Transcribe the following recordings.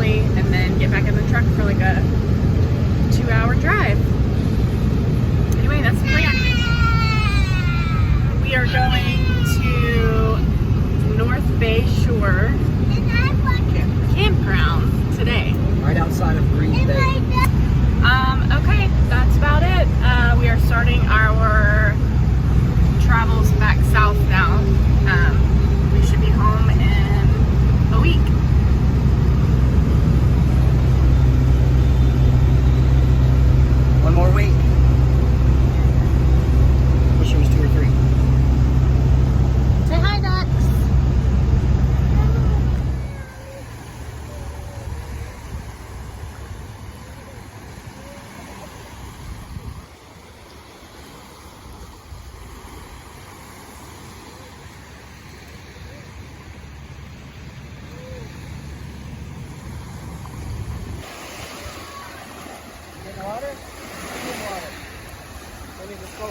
early and then get back in the truck for like a 2-hour drive. Anyway, that's the plan. We are going to North Bay Shore Campground today. Right outside of Green Bay. Okay, that's about it. We are starting our travels back south now. We should be home in a week. One more week. Wish it was 2 or 3. Say hi, ducks. Get water? Get water. Let me just go.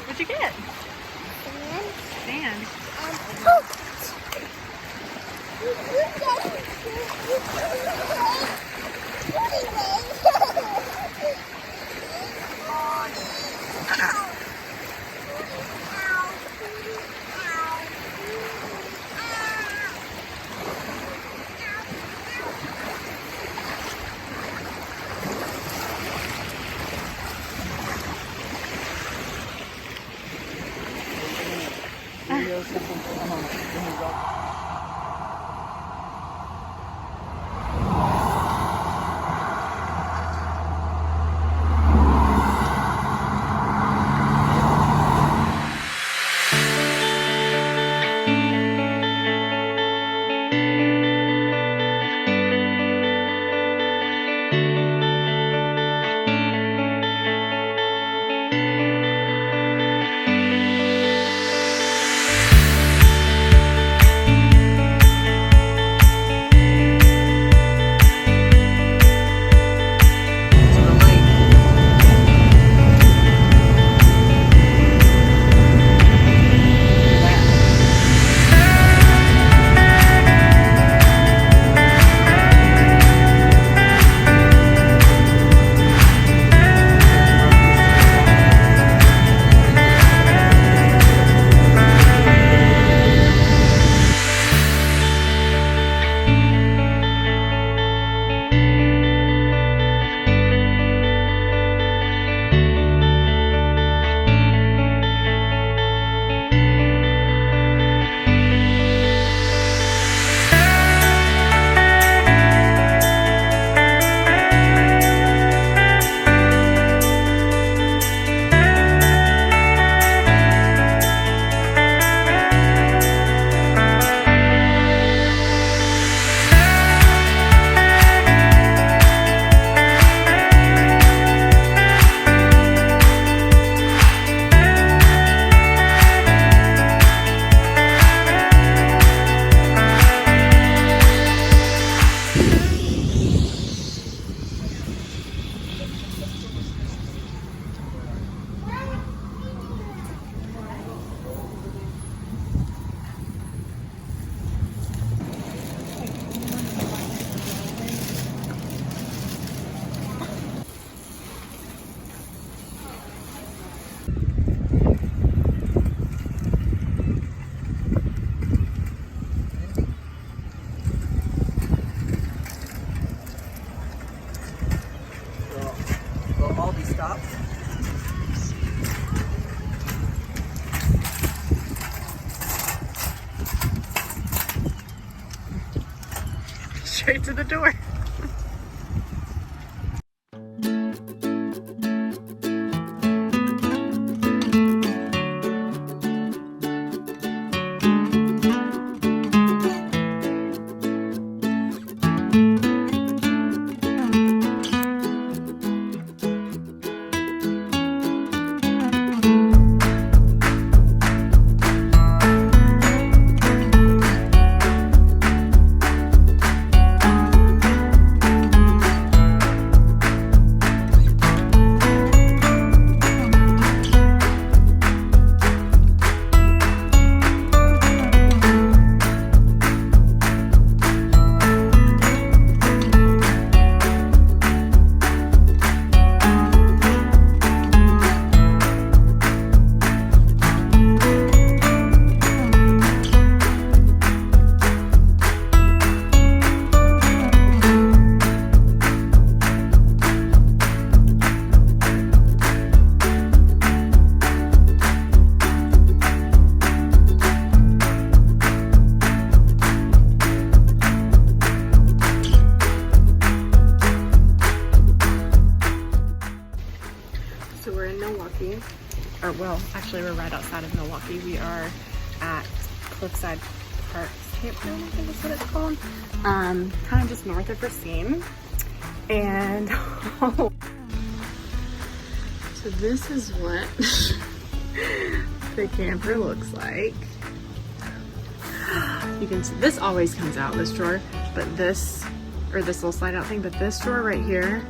What'd you get? Sand. Straight to the door. we're in Milwaukee. Or well, actually we're right outside of Milwaukee. We are at Cliffside Park Campground, I think is what it's called. Kind of just north of Racine. And so this is what the camper looks like. You can see this always comes out, this drawer, but this, or this little slide out thing, but this drawer right here,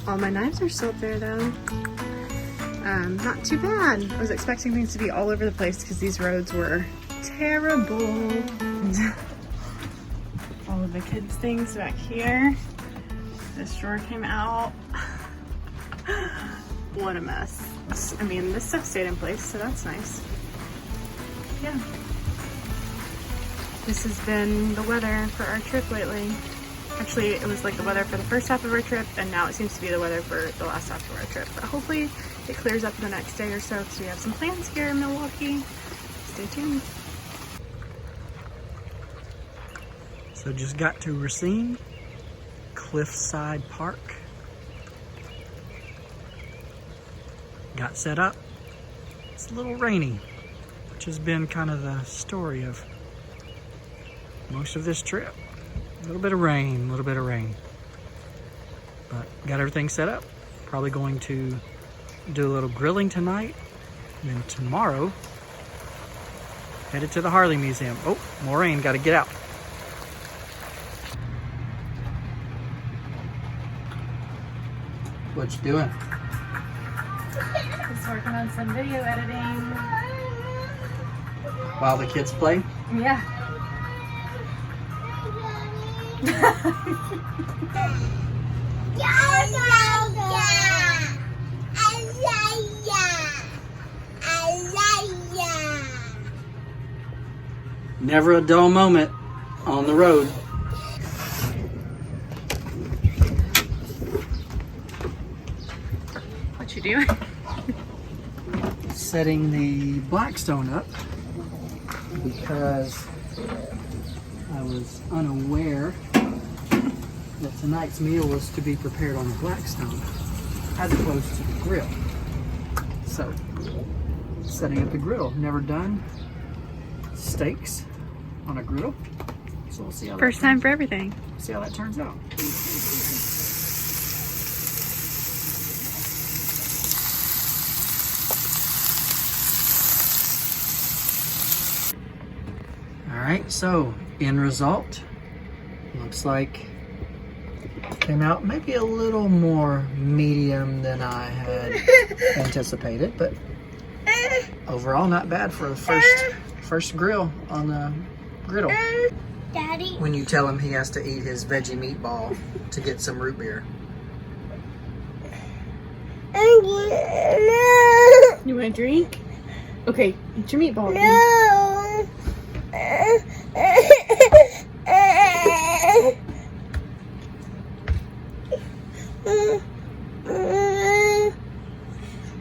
all my knives are still up there though. Not too bad. I was expecting things to be all over the place because these roads were terrible. All of the kids' things back here. This drawer came out. What a mess. I mean, this stuff stayed in place, so that's nice. Yeah. This has been the weather for our trip lately. Actually, it was like the weather for the first half of our trip, and now it seems to be the weather for the last half of our trip. But hopefully it clears up in the next day or so because we have some plans here in Milwaukee. Stay tuned. So just got to Racine, Cliffside Park. Got set up. It's a little rainy, which has been kind of the story of most of this trip. A little bit of rain, a little bit of rain. But got everything set up. Probably going to do a little grilling tonight. And then tomorrow, headed to the Harley Museum. Oh, more rain, gotta get out. What you doing? Just working on some video editing. While the kids play? Yeah. Never a dull moment on the road. What you doing? Setting the Blackstone up because I was unaware that tonight's meal was to be prepared on the Blackstone as opposed to the grill. So, setting up the grill. Never done steaks on a grill. So we'll see how First time for everything. See how that turns out. Alright, so end result looks like came out maybe a little more medium than I had anticipated, but overall not bad for the first grill on the griddle. Daddy. When you tell him he has to eat his veggie meatball to get some root beer. You want a drink? Okay, eat your meatball. No.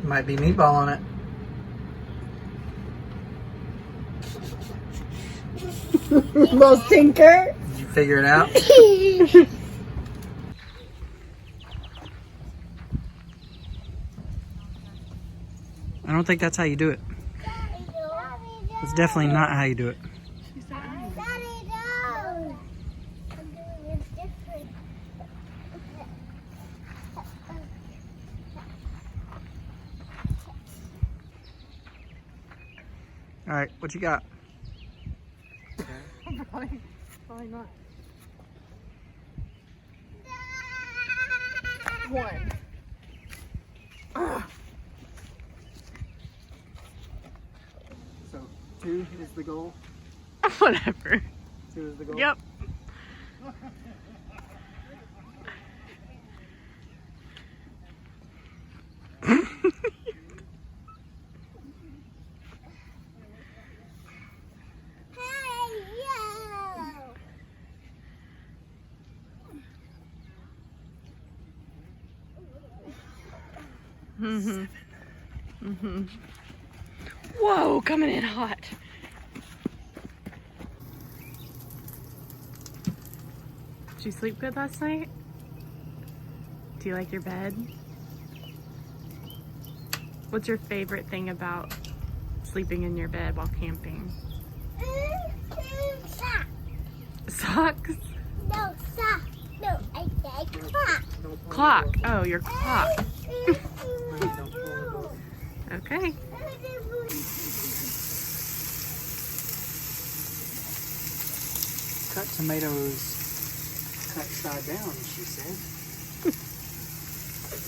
Might be meatball on it. Little stinker. Did you figure it out? I don't think that's how you do it. It's definitely not how you do it. Daddy, no. I'm doing it different. All right, what you got? Probably not. One. So 2 is the goal. Whatever. 2 is the goal. Yep. Mhm. Mhm. Whoa, coming in hot. Did you sleep good last night? Do you like your bed? What's your favorite thing about sleeping in your bed while camping? Sock. Socks? No, sock. No, I said clock. Clock. Oh, your clock. Okay. Cut tomatoes cut side down, she said.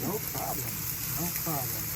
No problem. No problem.